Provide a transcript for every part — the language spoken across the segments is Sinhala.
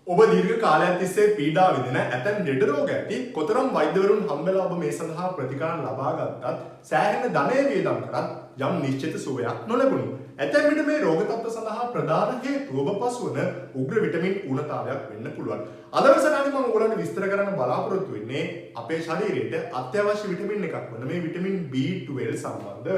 ඔබ දීර්ඝ කාලයක් තිස්සේ පීඩා විඳින ඇතැම් ලෙඩ රෝග ඇති කොතරම් වෛද්‍යවරුන් හම්බෙලා ඔබ මේ සඳහා ප්‍රතිකාර ලබා ගත්තත් සෑහෙන ධනය වියදම් කරත් යම් නිශ්චිත සුවයක් නොලැබුණු. ඇතැම් විට මේ රෝග තත්ත්ව සඳහා ප්‍රධාන හේතුව ඔබ පසුවන උග්‍ර විටමින් ඌනතාවයක් වෙන්න පුළුවන්. අද වසරේදී මම ඔයගොල්ලන්ට විස්තර කරන්න බලාපොරොත්තු වෙන්නේ අපේ ශරීරයට අත්‍යවශ්‍ය විටමින් එකක් වන මේ විටමින් B12 සම්බන්ධව.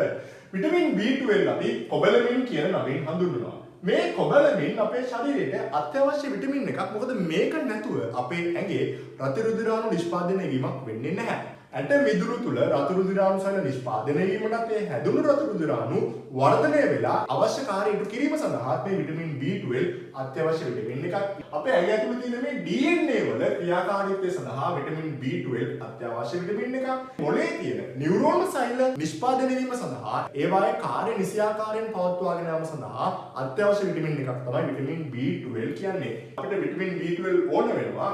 විටමින් B12 අපි කොබැලමින් කියන නමින් හඳුන්වනවා. මේ කොබැලමින් අපේ ශරීරයට අත්‍යවශ්‍ය විටමින් එකක්. මොකද මේක නැතුව අපේ ඇඟේ රතු රුධිරාණු නිෂ්පාදනය වීමක් වෙන්නේ නැහැ. ඇට මිදුළු තුල රතු රුධිරාණු සල නිෂ්පාදනය වීමටත් ඒ හැදුණු රතු රුධිරාණු වර්ධනය වෙලා අවශ්‍ය කාර්ය ඉටු කිරීම සඳහා මේ විටමින් B12 අත්‍යවශ්‍ය විටමින් එකක්. අපේ ඇඟ ඇතුළේ තියෙන මේ DNA වල ක්‍රියාකාරීත්වය සඳහා විටමින් B12 අත්‍යවශ්‍ය විටමින් එකක්. මොළයේ තියෙන නියුරෝන සෛල නිෂ්පාදනය වීම සඳහා ඒවායේ කාර්ය නිසියාකාරයෙන් පවත්වාගෙන යාම සඳහා අත්‍යවශ්‍ය විටමින් එකක් තමයි විටමින් B12 කියන්නේ. අපිට විටමින් B12 ඕන වෙනවා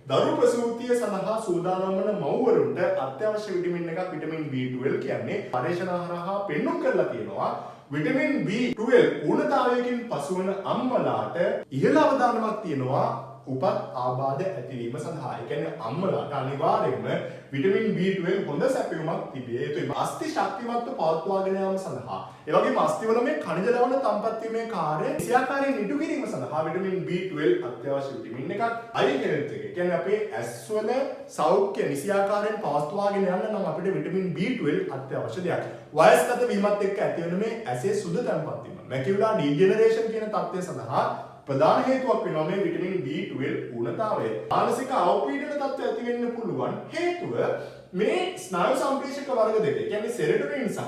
දරු ප්‍රසූතිය සඳහා සූදානම් වන මව්වරුන්ට අත්‍යවශ්‍ය විටමින් එකක් විටමින් B12 කියන්නේ. පරීක්ෂණ හරහා පෙන්වුම් කරලා තියෙනවා විටමින් B12 ඌනතාවයකින් පසුවන අම්මලාට ඉහළ අවදානමක් තියෙනවා උපත් ආබාධ ඇතිවීම සඳහා. ඒ කියන්නේ අම්මලාට අනිවාර්යයෙන්ම විටමින් B12 හොඳ සැපයුමක් තිබිය යුතුයි. අස්ථි ශක්තිමත්ව පවත්වාගෙන යාම සඳහා. ඒ වගේම අස්ථිවල මේ khනිජ ලවණ තම්පත් වීමේ කාර්යය සියාකාරයෙන් ඉටු කිරීම සඳහා විටමින් B12 අත්‍යවශ්‍ය විටමින් එකක්. අයි හෙල්ත් එක. ඒ කියන්නේ අපේ ඇස්වල සෞඛ්‍ය නිසියාකාරයෙන් පවත්වාගෙන යන්න නම් අපිට විටමින් B12 අත්‍යවශ්‍ය දෙයක්. වයස්ගත වීමත් එක්ක ඇතිවන මේ ඇසේ සුදු තැන්පත් වීම මැකියුලා ඩීජෙනරේෂන් කියන තත්ත්වය සඳහා ප්‍රධාන හේතුවක් වෙනවා මේ විටමින් B12 ඌනතාවය. මානසික අවපීඩන තත්ත්ව ඇති වෙන්න පුළුවන් හේතුව මේ ස්නායු සම්ප්‍රේෂක වර්ග දෙක. ඒ කියන්නේ සෙරටොනින් සහ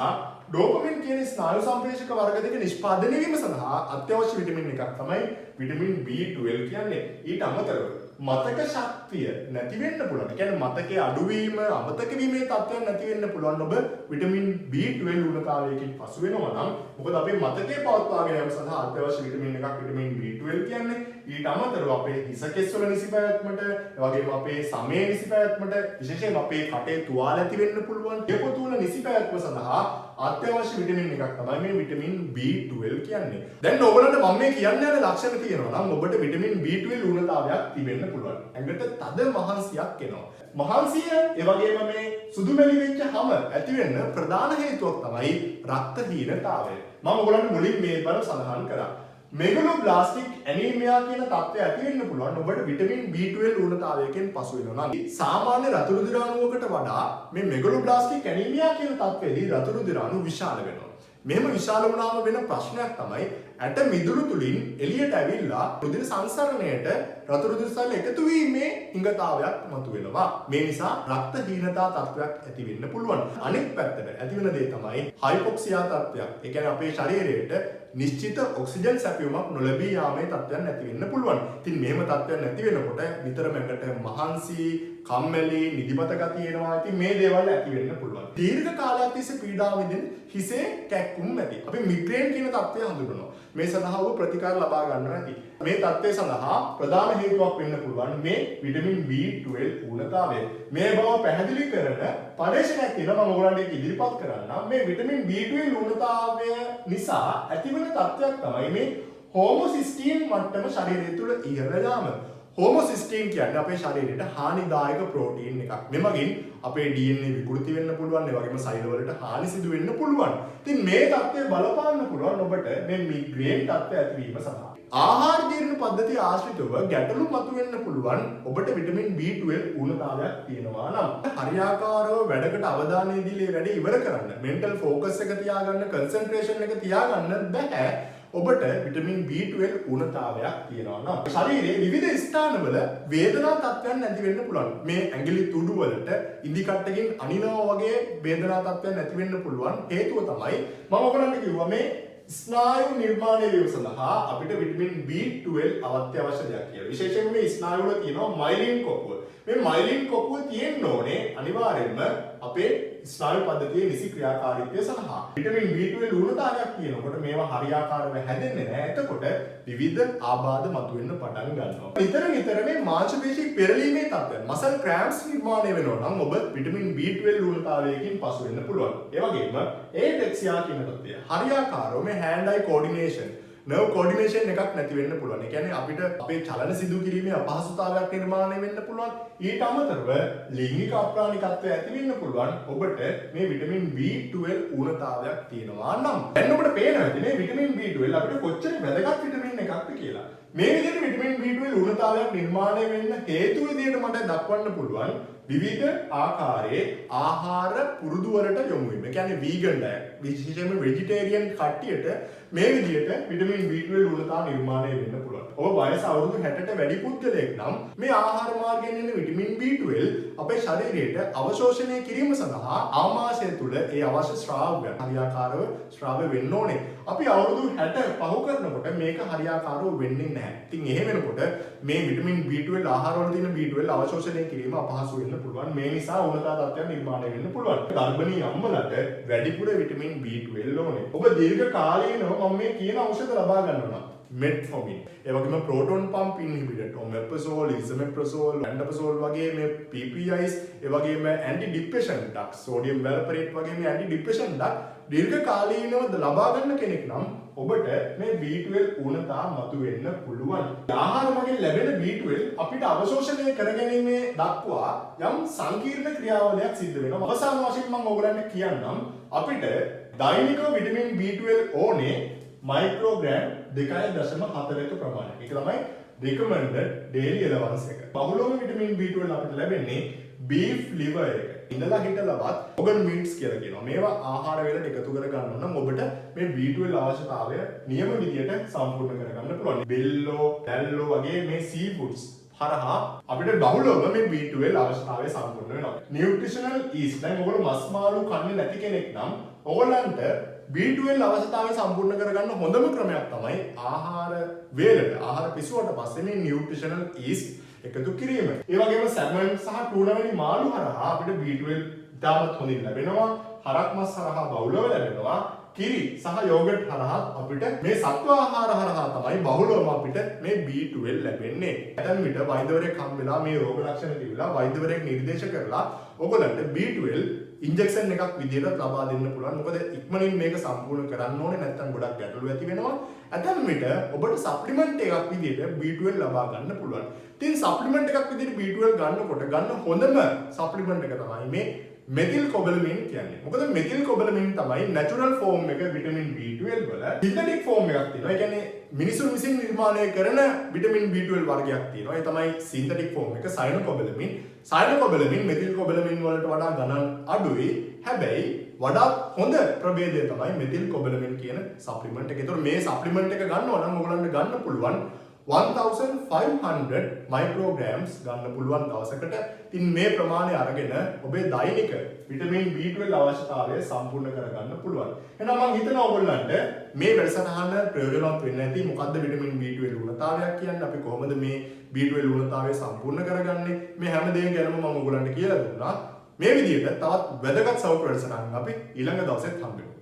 ඩෝපමින් කියන ස්නායු සම්ප්‍රේෂක වර්ග දෙක නිෂ්පාදනය වීම සඳහා අත්‍යවශ්‍ය විටමින් එකක් තමයි විටමින් B12 කියන්නේ. ඊට අමතරව මතක ශක්තිය නැති වෙන්න පුළුවන්. ඒ කියන්නේ මතකයේ අඩුවීම, අමතක වීමේ තත්ත්වයන් නැති වෙන්න පුළුවන් ඔබ විටමින් B12 ඌනතාවයකින් පසු වෙනවා නම්. මොකද අපේ මතකයේ පවත්වාගෙන යාම සඳහා අත්‍යවශ්‍ය විටමින් එකක් විටමින් B12 කියන්නේ. ඊට අමතරව අපේ හිස කෙස්වල නිසි පැවැත්මට, ඒ වගේම අපේ සමේ නිසි පැවැත්මට, විශේෂයෙන් අපේ කටේ තුවාල ඇති වෙන්න පුළුවන් දෙපොතු වල නිසි පැවැත්ම සඳහා අත්‍යවශ්‍ය විටමින් එකක් තමයි මේ විටමින් B12 කියන්නේ. දැන් ඔයගලන්ට මම මේ කියන්න යන ලක්ෂණ තියෙනවා නම් ඔබට විටමින් B12 ඌනතාවයක් තිබෙන්න පුළුවන්. ඇඟට තද මහන්සියක් එනවා. මහන්සිය ඒ වගේම මේ සුදු මැලි වෙච්ච හැම ඇති වෙන්න ප්‍රධාන හේතුවක් තමයි රක්තහීනතාවය. මම ඔයගලන්ට මුලින් මේ බල සඳහන් කරා. මෙගලෝබ්ලාස්ටික් ඇනීමියා කියන තත්ත්වය ඇති වෙන්න පුළුවන් ඔබට විටමින් B12 ඌනතාවයකින් පසු වෙනවා නම්. සාමාන්‍ය රතු රුධිරාණුවකට වඩා මේ මෙගලෝබ්ලාස්ටික් ඇනීමියා කියන තත්ත්වයේදී රතු රුධිරාණු විශාල වෙනවා. මෙහෙම විශාල වුණාම වෙන ප්‍රශ්නයක් තමයි ඇට මිදුළු තුලින් එළියට ඇවිල්ලා රුධිර සංසරණයට රතු රුධිර සැල එකතු වීමේ හිඟතාවයක් මතුවෙනවා. මේ නිසා රක්තහීනතා තත්ත්වයක් ඇති වෙන්න පුළුවන්. අනෙක් පැත්තට ඇති වෙන දේ තමයි හයිපොක්සියා තත්ත්වයක්. ඒ කියන්නේ අපේ ශරීරයට නිශ්චිත ඔක්සිජන් සැපයුමක් නොලැබී යාමේ තත්ත්වයන් නැති වෙන්න පුළුවන්. ඉතින් මෙහෙම තත්ත්වයන් නැති වෙනකොට නිතරම ඇඟට මහන්සි, කම්මැලි, නිදිමත ගතිය එනවා. ඉතින් මේ දේවල් ඇති වෙන්න පුළුවන්. දීර්ඝ කාලයක් තිස්සේ පීඩා විඳින හිසේ කැක්කුම් ඇති. අපි මිග්‍රේන් කියන තත්ත්වය හඳුනනවා. මේ සඳහා ඔබ ප්‍රතිකාර ලබා ගන්නවා ඇති. මේ තත්ත්වය සඳහා ප්‍රධාන හේතුවක් වෙන්න පුළුවන් මේ විටමින් B12 ඌනතාවය. මේ බව පැහැදිලි කරන පරීක්ෂණයක් තියෙනවා මම ඔයගලන්ට ඉදිරිපත් කරන්නම්. මේ විටමින් B12 ඌනතාවය නිසා ඇතිවන තත්ත්වයක් තමයි මේ හෝමොසිස්ටීන් මට්ටම ශරීරය තුළ ඉහළ යාම. හෝමොසිස්ටීන් කියන්නේ අපේ ශරීරයට හානිදායක ප්‍රෝටීන් එකක්. මෙමගින් අපේ DNA විකෘති වෙන්න පුළුවන්, ඒ වගේම සෛල වලට හානි සිදු වෙන්න පුළුවන්. ඉතින් මේ තත්ත්වය බලපාන්න පුළුවන් ඔබට මේ මිග්‍රේන් තත්ත්වය ඇතිවීම සඳහා. ආහාර ජීර්ණ පද්ධතිය ආශ්‍රිතව ගැටලු මතුවෙන්න පුළුවන් ඔබට විටමින් B12 ඌනතාවයක් තියෙනවා නම්. හරියාකාරව වැඩකට අවධානය දීලා වැඩ ඉවර කරන්න, මෙන්ටල් ફોකස් එක තියාගන්න, කන්සන්ට්‍රේෂන් එක තියාගන්න බෑ. ඔබට විටමින් B12 ඌනතාවයක් තියෙනවා නම් ශරීරයේ විවිධ ස්ථානවල වේදනා තත්ත්වයන් නැති වෙන්න පුළුවන්. මේ ඇඟිලි තුඩු වලට ඉදි කට්ටකින් අනිනවා වගේ වේදනා තත්ත්වයන් නැති වෙන්න පුළුවන් හේතුව තමයි මම ඔයගලන්ට කිව්වා මේ ස්නායු නිර්මාණය වීම සඳහා අපිට විටමින් B12 අවශ්‍ය දෙයක් කියලා. විශේෂයෙන්ම මේ ස්නායු වල තියෙනවා මයිලින් කොපුව. මේ මයිලින් කොපුව තියෙන්න ඕනේ අනිවාර්යයෙන්ම අපේ ස්නායු පද්ධතියේ නිසි ක්‍රියාකාරීත්වය සඳහා. විටමින් B12 ඌනතාවයක් තියෙනකොට මේවා හරියාකාරව හැදෙන්නේ නැහැ. එතකොට විවිධ ආබාධ මතුවෙන්න පටන් ගන්නවා. නිතර මේ මාංශ පේශී පෙරලීමේ තත්ත්වයන් මසල් ක්‍රැම්ප්ස් නිර්මාණය වෙනවා නම් ඔබ විටමින් B12 ඌනතාවයකින් පසු වෙන්න පුළුවන්. ඒ වගේම ඒටෙක්සියා කියන තත්ත්වය හරියාකාරව මේ hand eye coordination nerve coordination එකක් නැති වෙන්න පුළුවන්. ඒ කියන්නේ අපිට අපේ චලන සිදු කිරීමේ අපහසුතාවයක් නිර්මාණය වෙන්න පුළුවන්. ඊට අමතරව ලිංගික අප්‍රාණිකත්වය ඇති වෙන්න පුළුවන්. ඔබට මේ විටමින් B12 ඌනතාවයක් තියෙනවා නම්. දැන් ඔබට පේනවා මේ විටමින් B12 අපිට කොච්චර වැදගත් විටමින් එකක්ද කියලා. මේ විදිහට විටමින් B12 ඌනතාවයක් නිර්මාණය වෙන්න හේතු විදිහට මට දක්වන්න පුළුවන් විවිධ ආකාරයේ ආහාර පුරුදු වලට යොමු වීම. ඒ කියන්නේ වීගන් ඩයට්. විශේෂයෙන්ම වෙජිටේරියන් කට්ටියට මේ විදිහට විටමින් B12 ඌනතාව නිර්මාණය වෙන්න පුළුවන්. ඔබ වයස අවුරුදු 60ට වැඩි පුද්ගලයෙක් නම් මේ ආහාර මාර්ගයෙන් එන විටමින් B12 අපේ ශරීරයට අවශෝෂණය කිරීම සඳහා ආමාශය තුළ ඒ අවශ්‍ය ශ්‍රාව්‍ය හරියාකාරව ශ්‍රාව්‍ය වෙන්න ඕනේ. අපි අවුරුදු 60 පහු කරනකොට මේක හරියාකාරව වෙන්නේ නැහැ. ඉතින් එහෙම වෙනකොට මේ විටමින් B12 ආහාරවල තියෙන B12 අවශෝෂණය කිරීම අපහසු වෙන්න පුළුවන්. මේ නිසා ඌනතා තත්ත්වයක් නිර්මාණය වෙන්න පුළුවන්. ගර්භණී අම්මලට වැඩිපුර විටමින් B12 ඕනේ. ඔබ දීර්ඝ කාලීනව මම මේ කියන ඖෂධ ලබා ගන්නවා. metformin ඒ වගේම proton pump inhibitor omeprazole esomeprazole lansoprazole වගේ මේ PPIs ඒ වගේම anti depression drugs sodium valproate වගේ මේ anti depression drugs දීර්ඝ කාලීනව ලබා ගන්න කෙනෙක් නම් ඔබට මේ B12 ඌනතා මතුවෙන්න පුළුවන්. ආහාර මගින් ලැබෙන B12 අපිට අවශෝෂණය කරගැනීමේ දක්වා යම් සංකීර්ණ ක්‍රියාවලියක් සිද්ධ වෙනවා. අවසාන වශයෙන් මම ඔයගලන්ට කියන්නම් අපිට දෛනිකව විටමින් B12 ඕනේ මයික්‍රෝග්‍රෑම් 2.4ක ප්‍රමාණයක්. ඒක තමයි recommended daily allowance එක. බහුලවම විටමින් B12 අපිට ලැබෙන්නේ beef liver එක. ඉඳලා හිටලවත් organ meats කියලා කියනවා. මේවා ආහාර වේලට එකතු කර ගන්න නම් ඔබට මේ B12 අවශ්‍යතාවය නියම විදියට සම්පූර්ණ කරගන්න පුළුවන්. බෙල්ලෝ, ඇල්ලෝ වගේ මේ sea foods හරහා අපිට බහුලවම මේ B12 අවශ්‍යතාවය සම්පූර්ණ වෙනවා. nutritional yeast දැන් ඔයගොල්ලෝ මස් මාළු කන්නේ නැති කෙනෙක් නම් ඔයගොල්ලන්ට B12 අවශ්‍යතාවය සම්පූර්ණ කරගන්න හොඳම ක්‍රමයක් තමයි ආහාර වේලට ආහාර පිසුවට පස්සේ මේ nutritional yeast එකතු කිරීම. ඒ වගේම සැමන් සහ ටූනා වැනි මාළු හරහා අපිට B12 ඉතාමත් හොඳින් ලැබෙනවා. හරක් මස් හරහා බහුලව ලැබෙනවා. කිරි සහ යෝගට් හරහා අපිට මේ සත්ව ආහාර හරහා තමයි බහුලවම අපිට මේ B12 ලැබෙන්නේ. ඇතැම් විට වෛද්‍යවරයෙක් හම්බෙලා මේ රෝග ලක්ෂණ කිව්ලා වෛද්‍යවරයෙක් නිර්දේශ කරලා ඔයගොල්ලන්ට B12 ඉන්ජෙක්ෂන් එකක් විදිහට ලබා දෙන්න පුළුවන්. මොකද ඉක්මනින් මේක සම්පූර්ණ කරන්න ඕනේ නැත්නම් ගොඩක් ගැටලු ඇති වෙනවා. ඇතැම් විට ඔබට සප්ලිමන්ට් එකක් විදිහට B12 ලබා ගන්න පුළුවන්. ඉතින් සප්ලිමන්ට් එකක් විදිහට B12 ගන්නකොට ගන්න හොඳම සප්ලිමන්ට් එක තමයි මේ මෙතිල් කොබලමින් කියන්නේ. මොකද මෙතිල් කොබලමින් තමයි නැචරල් ෆෝම් එක විටමින් B12 වල. සින්තටික් ෆෝම් එකක් තියෙනවා. ඒ කියන්නේ මිනිසුන් විසින් නිර්මාණය කරන විටමින් B12 වර්ගයක් තියෙනවා. ඒ තමයි සින්තටික් ෆෝම් එක සයනොකොබලමින්. සයනොකොබලමින් මෙතිල් කොබලමින් වලට වඩා ගණන් අඩුයි. හැබැයි වඩා හොඳ ප්‍රභේදය තමයි මෙතිල් කොබලමින් කියන සප්ලිමන්ට් එක. ඒතකොට මේ සප්ලිමන්ට් එක ගන්නවා නම් ඔයගලන්ට ගන්න පුළුවන් 1500 micrograms ගන්න පුළුවන් දවසකට. ඉතින් මේ ප්‍රමාණය අරගෙන ඔබේ දෛනික විටමින් B12 අවශ්‍යතාවය සම්පූර්ණ කරගන්න පුළුවන්. එහෙනම් මම හිතනවා ඔයගොල්ලන්ට මේ වැඩසටහන ප්‍රයෝජනවත් වෙන්න ඇති. මොකද්ද විටමින් B12 ඌනතාවයක් කියන්නේ? අපි කොහොමද මේ B12 ඌනතාවය සම්පූර්ණ කරගන්නේ? මේ හැම දෙයක්ම ගැනම මම ඔයගොල්ලන්ට කියලා දුන්නා. මේ විදිහට තවත් වැදගත් සෞඛ්‍ය වැඩසටහනක් අපි ඊළඟ දවසෙත් හම්බෙමු.